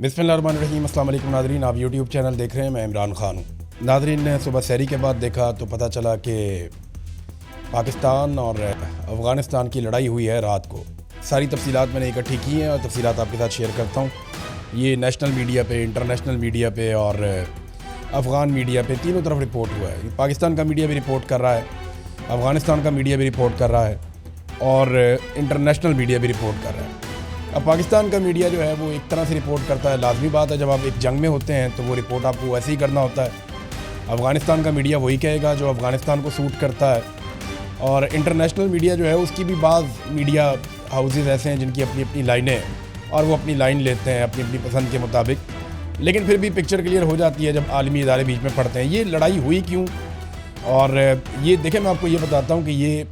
बिस्मिल्लाहिर्रहमानिर्रहीम। अस्सलाम वालेकुम नादरीन, आप यूट्यूब चैनल देख रहे हैं। मैं इमरान ख़ान हूँ। नादरीन ने सुबह सहरी के बाद देखा तो पता चला कि पाकिस्तान और अफ़गानिस्तान की लड़ाई हुई है रात को। सारी तफसीलात मैंने इकट्ठी की हैं और तफसीलात आपके साथ शेयर करता हूँ। ये नेशनल मीडिया पे, इंटरनेशनल मीडिया पे और अफ़गान मीडिया पे तीनों तरफ रिपोर्ट हुआ है। पाकिस्तान का मीडिया भी रिपोर्ट कर रहा है, अफ़गानिस्तान का मीडिया भी रिपोर्ट कर रहा है और इंटरनेशनल मीडिया भी रिपोर्ट कर रहा है। अब पाकिस्तान का मीडिया जो है वो एक तरह से रिपोर्ट करता है, लाजमी बात है, जब आप एक जंग में होते हैं तो वो रिपोर्ट आपको ऐसे ही करना होता है। अफ़गानिस्तान का मीडिया वही कहेगा जो अफ़गानिस्तान को सूट करता है और इंटरनेशनल मीडिया जो है उसकी भी बाज़ मीडिया हाउसेस ऐसे हैं जिनकी अपनी अपनी लाइनें हैं और वो अपनी लाइन लेते हैं अपनी अपनी पसंद के मुताबिक, लेकिन फिर भी पिक्चर क्लियर हो जाती है जब आलमी इदारे बीच में पड़ते हैं। ये लड़ाई हुई क्यों, और ये देखें, मैं आपको ये बताता हूँ कि ये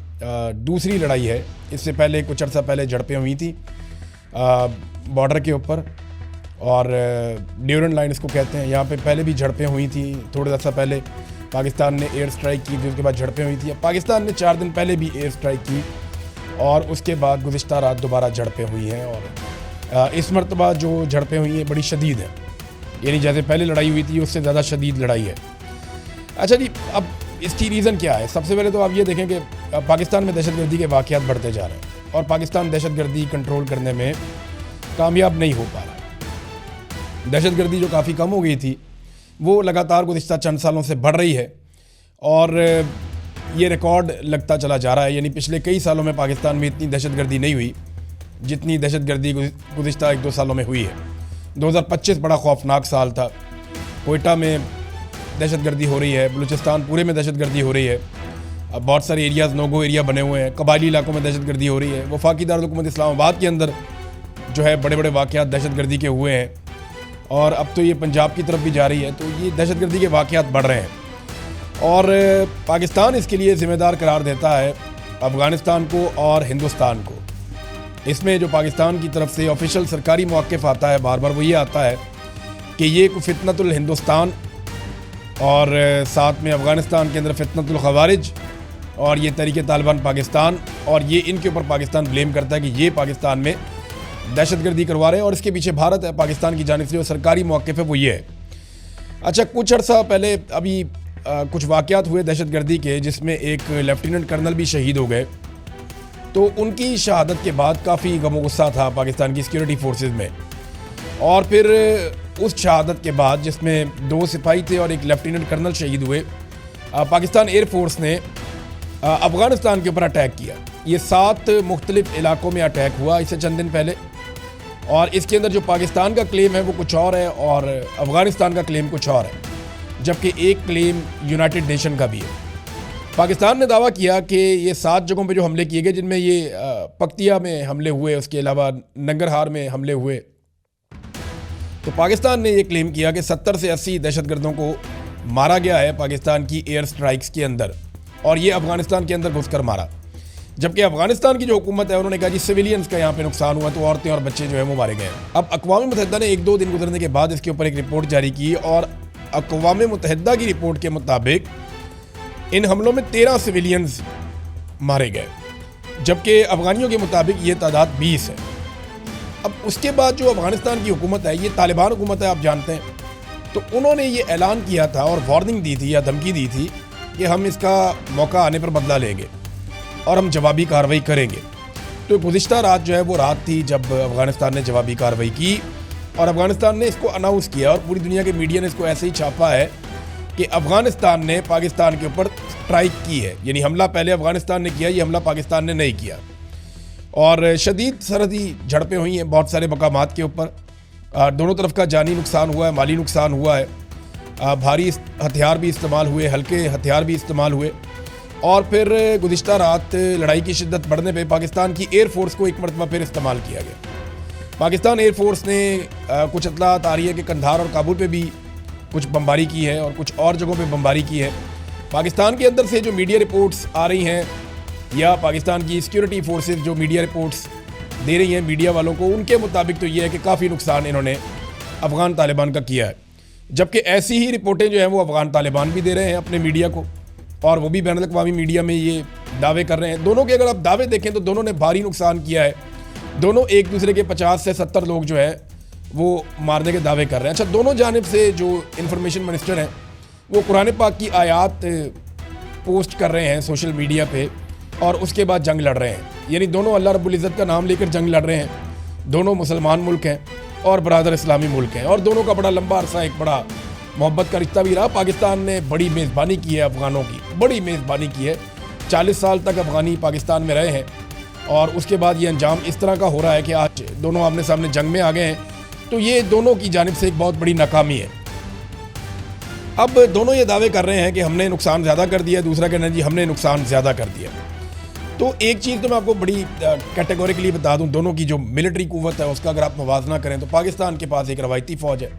दूसरी लड़ाई है। इससे पहले कुछ अर्सा पहले झड़पें हुई थी बॉर्डर के ऊपर और ड्यूरेंट लाइन इसको कहते हैं। यहाँ पे पहले भी झड़पें हुई थी। थोड़ा सा पहले पाकिस्तान ने एयर स्ट्राइक की थी, उसके बाद झड़पें हुई थी। पाकिस्तान ने 4 दिन पहले भी एयर स्ट्राइक की और उसके बाद गुज़िश्ता रात दोबारा झड़पें हुई हैं और इस मरतबा जो झड़पें हुई हैं बड़ी शदीद हैं, यानी जैसे पहले लड़ाई हुई थी उससे ज़्यादा शदीद लड़ाई है। अच्छा जी, अब इसकी रीज़न क्या है? सबसे पहले तो आप ये देखें कि पाकिस्तान में दहशतगर्दी के वाक़यात बढ़ते जा रहे हैं और पाकिस्तान दहशतगर्दी कंट्रोल करने में कामयाब नहीं हो पा रहा। दहशतगर्दी जो काफ़ी कम हो गई थी वो लगातार गुज़िश्ता चंद सालों से बढ़ रही है और ये रिकॉर्ड लगता चला जा रहा है। यानी पिछले कई सालों में पाकिस्तान में इतनी दहशतगर्दी नहीं हुई जितनी दहशतगर्दी गुज़िश्ता 1-2 सालों में हुई है। 2025 बड़ा खौफनाक साल था। कोयटा में दहशतगर्दी हो रही है, बलूचिस्तान पूरे में दहशतगर्दी हो रही है, अब बहुत सारे एरियाज़ नोगो एरिया बने हुए हैं, कबायली इलाकों में दहशतगर्दी हो रही है। वफाकी दारुल-हुकूमत इस्लामाबाद के अंदर जो है बड़े बड़े वाक़यात दहशतगर्दी के हुए हैं और अब तो ये पंजाब की तरफ भी जा रही है। तो ये दहशतगर्दी के वाक़यात बढ़ रहे हैं और पाकिस्तान इसके लिए ज़िम्मेदार करार देता है अफ़गानिस्तान को और हिंदुस्तान को। इसमें जो पाकिस्तान की तरफ से ऑफिशियल सरकारी मौक़िफ़ आता है बार बार वो ये आता है कि ये फितनतुल हिंदुस्तान और साथ में अफ़गानिस्तान के अंदर फितनतुल ख़वारिज और ये तहरीक तालिबान पाकिस्तान, और ये इनके ऊपर पाकिस्तान ब्लेम करता है कि ये पाकिस्तान में दहशतगर्दी करवा रहे हैं और इसके पीछे भारत है। पाकिस्तान की जानिब से जो सरकारी मौक़िफ़ है वो ये है। अच्छा, कुछ अर्सा पहले अभी कुछ वाक़यात हुए दहशतगर्दी के जिसमें एक लेफ्टिनेंट कर्नल भी शहीद हो गए। तो उनकी शहादत के बाद काफ़ी गम गुस्सा था पाकिस्तान की सिक्योरिटी फोर्सेस में और फिर उस शहादत के बाद जिसमें 2 सिपाही थे और एक लेफ्टिनेंट कर्नल शहीद हुए, पाकिस्तान एयरफोर्स ने अफ़गानिस्तान के ऊपर अटैक किया। ये 7 मुख्तलिफ इलाकों में अटैक हुआ इससे चंद दिन पहले और इसके अंदर जो पाकिस्तान का क्लेम है वो कुछ और है और अफ़गानिस्तान का क्लेम कुछ और है, जबकि एक क्लेम यूनाइटेड नेशन का भी है। पाकिस्तान ने दावा किया कि ये 7 जगहों पे जो हमले किए गए, जिनमें ये पक्तिया में हमले हुए, उसके अलावा नंगरहार में हमले हुए, तो पाकिस्तान ने ये क्लेम किया कि 70 से 80 दहशतगर्दों को मारा गया है पाकिस्तान की एयर स्ट्राइक्स के अंदर और ये अफ़गानिस्तान के अंदर घुसकर मारा। जबकि अफ़गानिस्तान की जो हुकूमत है उन्होंने कहा जी सिविलियंस का यहाँ पे नुकसान हुआ, तो औरतें और बच्चे जो है वो मारे गए। अब अक़वाम मुत्तहिदा ने 1-2 दिन गुजरने के बाद इसके ऊपर एक रिपोर्ट जारी की और अक़वाम मुत्तहिदा की रिपोर्ट के मुताबिक इन हमलों में 13 सिविलियंस मारे गए, जबकि अफ़गानियों के मुताबिक ये तादाद 20 है। अब उसके बाद जो अफ़गानिस्तान की हुकूमत है, ये तालिबान हुकूमत है, आप जानते हैं, तो उन्होंने ये ऐलान किया था और वार्निंग दी थी या धमकी दी थी कि हम इसका मौका आने पर बदला लेंगे और हम जवाबी कार्रवाई करेंगे। तो गुज़िश्ता रात जो है वो रात थी जब अफ़गानिस्तान ने जवाबी कार्रवाई की और अफ़गानिस्तान ने इसको अनाउंस किया और पूरी दुनिया के मीडिया ने इसको ऐसे ही छापा है कि अफ़गानिस्तान ने पाकिस्तान के ऊपर स्ट्राइक की है, यानी हमला पहले अफ़गानिस्तान ने किया, ये हमला पाकिस्तान ने नहीं किया। और शदीद सरहदी झड़पें हुई हैं बहुत सारे मकामात के ऊपर, दोनों तरफ का जानी नुकसान हुआ है, माली नुकसान हुआ है, भारी हथियार भी इस्तेमाल हुए, हल्के हथियार भी इस्तेमाल हुए और फिर गुज़िश्ता रात लड़ाई की शिद्दत बढ़ने पे पाकिस्तान की एयरफोर्स को एक मरतबा फिर इस्तेमाल किया गया। पाकिस्तान एयरफोर्स ने कुछ इत्तलात आ रही है कि कंधार और काबुल पे भी कुछ बमबारी की है और कुछ और जगहों पे बमबारी की है। पाकिस्तान के अंदर से जो मीडिया रिपोर्ट्स आ रही हैं या पाकिस्तान की सिक्योरिटी फोर्सेस जो मीडिया रिपोर्ट्स दे रही हैं मीडिया वालों को, उनके मुताबिक तो ये है कि काफ़ी नुकसान इन्होंने अफ़गान तालिबान का किया है। जबकि ऐसी ही रिपोर्टें जो हैं वो अफ़गान तालिबान भी दे रहे हैं अपने मीडिया को और वो भी बैनुल अक़वामी मीडिया में ये दावे कर रहे हैं। दोनों के अगर आप दावे देखें तो दोनों ने भारी नुकसान किया है। दोनों एक दूसरे के 50 से 70 लोग जो है वो मारने के दावे कर रहे हैं। अच्छा, दोनों जानिब से जो इंफॉर्मेशन मिनिस्टर हैं वो कुरान पाक की आयत पोस्ट कर रहे हैं सोशल मीडिया पे और उसके बाद जंग लड़ रहे हैं। यानी दोनों अल्लाह रब्बुल इज़्ज़त का नाम लेकर जंग लड़ रहे हैं। दोनों मुसलमान मुल्क हैं और बरादर इस्लामी मुल्क हैं और दोनों का बड़ा लंबा अरसा एक बड़ा मोहब्बत का रिश्ता भी रहा। पाकिस्तान ने बड़ी मेज़बानी की है अफ़गानों की, बड़ी मेज़बानी की है। 40 साल तक अफ़गानी पाकिस्तान में रहे हैं और उसके बाद ये अंजाम इस तरह का हो रहा है कि आज दोनों आमने सामने जंग में आ गए हैं। तो ये दोनों की जानिब से एक बहुत बड़ी नाकामी है। अब दोनों ये दावे कर रहे हैं कि हमने नुकसान ज़्यादा कर दिया, दूसरा कहना है जी हमने नुकसान ज़्यादा कर दिया। तो एक चीज़ तो मैं आपको बड़ी कैटेगोरिकली बता दूं, दोनों की जो मिलिट्री कुव्वत है उसका अगर आप मवाजना करें तो पाकिस्तान के पास एक रवायती फ़ौज है,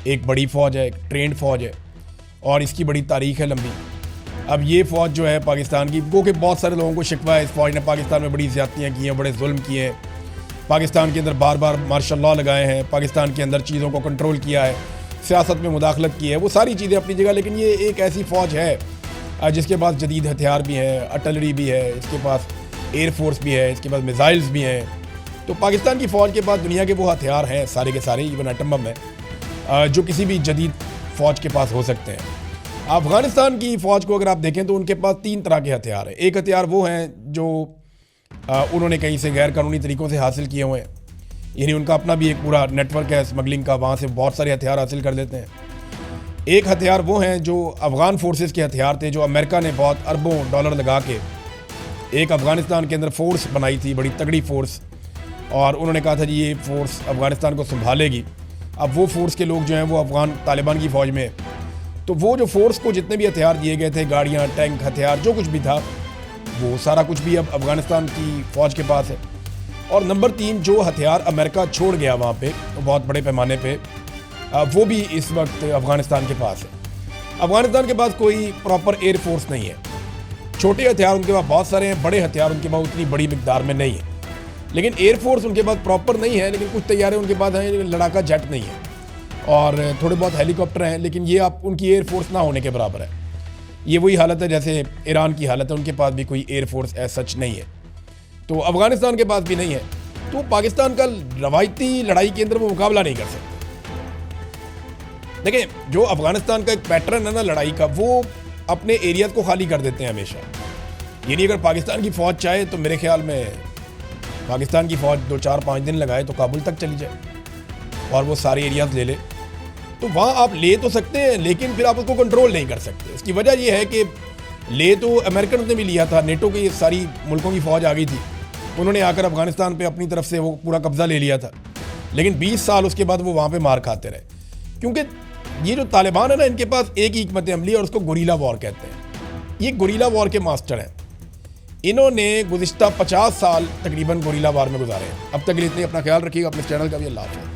एक बड़ी फ़ौज है, एक ट्रेंड फ़ौज है और इसकी बड़ी तारीख़ है लंबी। अब ये फ़ौज जो है पाकिस्तान की, वो कि बहुत सारे लोगों को शिकवा है इस फ़ौज ने पाकिस्तान में बड़ी ज़्यादतियाँ की हैं, बड़े जुल्म किए हैं, पाकिस्तान के अंदर बार बार मार्शल लॉ लगाए हैं, पाकिस्तान के अंदर चीज़ों को कंट्रोल किया है, सियासत में मुदाखलत की है। वो सारी चीज़ें अपनी जगह, लेकिन ये एक ऐसी फ़ौज है जिसके पास जदीद हथियार भी हैं, आर्टिलरी भी है, इसके पास एयर फोर्स भी है, इसके पास मिसाइल्स भी हैं। तो पाकिस्तान की फ़ौज के पास दुनिया के वो हथियार हैं सारे के सारे, इवन एटम बम है, जो किसी भी जदीद फ़ौज के पास हो सकते हैं। अफ़गानिस्तान की फ़ौज को अगर आप देखें तो उनके पास 3 तरह के हथियार हैं। एक हथियार वो हैं जो उन्होंने कहीं से गैर कानूनी तरीक़ों से हासिल किए हुए हैं, यानी उनका अपना भी एक पूरा नेटवर्क है स्मगलिंग का, वहाँ से बहुत सारे हथियार हासिल कर लेते हैं। एक हथियार वो हैं जो अफ़गान फोर्सेस के हथियार थे, जो अमेरिका ने बहुत अरबों डॉलर लगा के एक अफ़गानिस्तान के अंदर फ़ोर्स बनाई थी, बड़ी तगड़ी फ़ोर्स, और उन्होंने कहा था जी ये फ़ोर्स अफ़गानिस्तान को संभालेगी। अब वो फ़ोर्स के लोग जो हैं वो अफ़गान तालिबान की फ़ौज में, तो वो जो फ़ोर्स को जितने भी हथियार दिए गए थे, गाड़ियाँ, टैंक, हथियार, जो कुछ भी था, वो सारा कुछ भी अब अफ़गानिस्तान की फ़ौज के पास है। और नंबर 3, जो हथियार अमेरिका छोड़ गया वहाँ पे बहुत बड़े पैमाने पे, वो भी इस वक्त अफ़गानिस्तान के पास है। अफ़गानिस्तान के पास कोई प्रॉपर एयर फोर्स नहीं है। छोटे हथियार उनके पास बहुत सारे हैं, बड़े हथियार उनके पास उतनी बड़ी मिकदार में नहीं है, लेकिन एयर फोर्स उनके पास प्रॉपर नहीं है। लेकिन कुछ तैयारे उनके पास हैं, लड़ाका जेट नहीं है और थोड़े बहुत हेलीकॉप्टर हैं, लेकिन ये आप उनकी एयर फोर्स ना होने के बराबर है। ये वही हालत है जैसे ईरान की हालत है, उनके पास भी कोई एयर फोर्स एज सच नहीं है, तो अफ़गानिस्तान के पास भी नहीं है। तो पाकिस्तान का रवायती लड़ाई के अंदर वो मुकाबला नहीं कर सकते। देखिए, जो अफ़गानिस्तान का एक पैटर्न है ना लड़ाई का, वो अपने एरियाज़ को खाली कर देते हैं हमेशा। यानी अगर पाकिस्तान की फ़ौज चाहे तो मेरे ख्याल में पाकिस्तान की फ़ौज 2-4-5 दिन लगाए तो काबुल तक चली जाए और वो सारे एरियाज़ ले ले। तो वहाँ आप ले तो सकते हैं, लेकिन फिर आप उसको कंट्रोल नहीं कर सकते। इसकी वजह ये है कि ले तो अमेरिकन ने भी लिया था, नेटो की सारी मुल्कों की फ़ौज आ गई थी, उन्होंने आकर अफ़गानिस्तान पे अपनी तरफ से वो पूरा कब्ज़ा ले लिया था, लेकिन 20 साल उसके बाद वो वहाँ पे मार खाते रहे। क्योंकि ये जो तालिबान है ना, इनके पास एक ही हिकमत अमली है और उसको गुरीला वॉर कहते हैं। ये गुरीला वॉर के मास्टर हैं। इन्होंने गुज़िश्ता 50 साल तकरीबन गुरीला वॉर में गुजारे हैं। अब तक के लिए इतने, अपना ख्याल रखिएगा, अपने चैनल का भी अल्लाह हाफ़िज़।